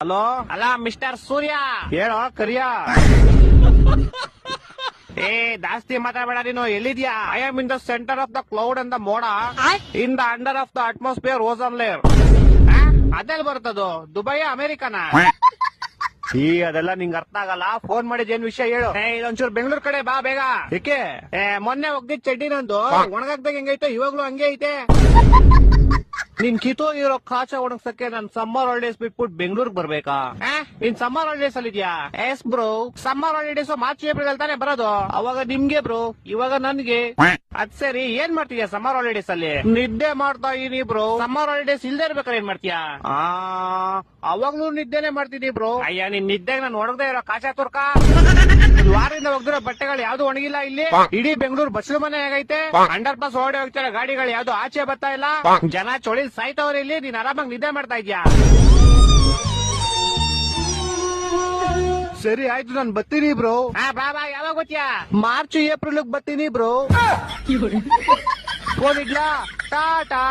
Hello, ಅಲ್ಲ mister ಸೂರ್ಯ, ಹೇಳೋ ಕರಿಯ. ಏ ಜಾಸ್ತಿ ಮಾತಾಡಬೇಡ ನೀನು. ಎಲ್ಲಿದ್ಯಾ? I am in the centre of the cloud and the ಮೋಡ, in the under of the atmosphere ozone layer. ಅದೆಲ್ಲ ಬರ್ತದೋ? ದುಬೈ ಅಮೆರಿಕನ? ಈ ಅದೆಲ್ಲ ನಿಂಗೆ ಅರ್ಥ ಆಗಲ್ಲ. ಫೋನ್ ಮಾಡಿದ್ ಏನ್ ವಿಷಯ ಹೇಳು. ಇದೊಂಚೂರು ಬೆಂಗಳೂರು ಕಡೆ ಬಾ ಬೇಗ. ಏಕೆ? ಮೊನ್ನೆ ಹೋಗ್ದಿದ್ ಚಡ್ಡಿ ನಂದು ಒಣಗಾಕ್ದಾಗ ಹೆಂಗೈತೆ ಇವಾಗ್ಲೂ ಹಂಗೆ ಐತೆ. ನಿನ್ ಕಿತೋ ಇರೋ ಕಾಚ ಒಣಗ್ಸಕ್ಕೆ ನಾನ್ ಸಮ್ಮರ್ ಹಾಲಿಡೇಸ್ ಬಿಟ್ಬಿಟ್ಟು ಬೆಂಗಳೂರಿಗೆ ಬರ್ಬೇಕಾ? ನೀನ್ ಸಮ್ಮರ್ ಹಾಲಿಡೇಸ್ ಅಲ್ಲಿ ಇದ್ಯಾ? S bro, summer holidays March April ಅಲ್ಲಿ ತಾನೇ ಬರೋದು. ಅವಾಗ ನಿಮ್ಗೆ ಬ್ರೋ, ಇವಾಗ ನನ್ಗೆ. ಅದ್ ಸರಿ, ಏನ್ ಮಾಡ್ತೀಯ ಸಮ್ಮರ್ ಹಾಲಿಡೇಸ್ ಅಲ್ಲಿ? ನಿದ್ದೆ ಮಾಡ್ತಾ ಇದೀನಿ ಬ್ರೋ. ಸಮ್ಮರ್ ಹಾಲಿಡೇಸ್ ಇಲ್ದೇ ಇರ್ಬೇಕಾದ್ರೆ ಏನ್ ಮಾಡ್ತೀಯಾ? ಅವಾಗ್ಲೂ ನಿದ್ದೆನೆ ಮಾಡ್ತಿದೀನಿ ಬ್ರೋ. ಅಯ್ಯ, ನಿನ್ ನಿದ್ದೆಗೆ ನಾನು ಒಣಗದೆ ಇರೋ ಕಾಚ ತುರ್ಕ. ವಾರದಿಂದ ಒಗ್ದಿರೋ ಬಟ್ಟೆಗಳು ಯಾವ್ದು ಒಣಗಿಲ್ಲ ಇಲ್ಲಿ. ಇಡೀ ಬೆಂಗಳೂರು ಬಸ್ಲು ಮನೆ ಆಗೈತೆ. ಅಂಡರ್ ಪಾಸ್ ಓಡಿ ಹೋಗ್ತಾರೆ ಗಾಡಿಗಳು, ಯಾವ್ದು ಆಚೆ ಬರ್ತಾ ಇಲ್ಲ. ಜನ ಚೊಳಿ ಸಾಯ್ತವ್ರೆ ಇಲ್ಲಿ. ನೀನ್ ಆರಾಮಾಗಿ ನಿದ್ದೆ ಮಾಡ್ತಾ ಇದ್ಯಾ? ಸರಿ ಆಯ್ತು, ನಾನು ಬರ್ತೀನಿ ಬ್ರೋ. ಬಾ ಬಾ. ಯಾವಾಗ ಗೊತ್ತಾ? ಮಾರ್ಚ್ ಏಪ್ರಿಲ್ ಬರ್ತೀನಿ ಬ್ರೋ. ಫೋನ್ ಇಡ್ಲಾ? ಟಾಟಾ.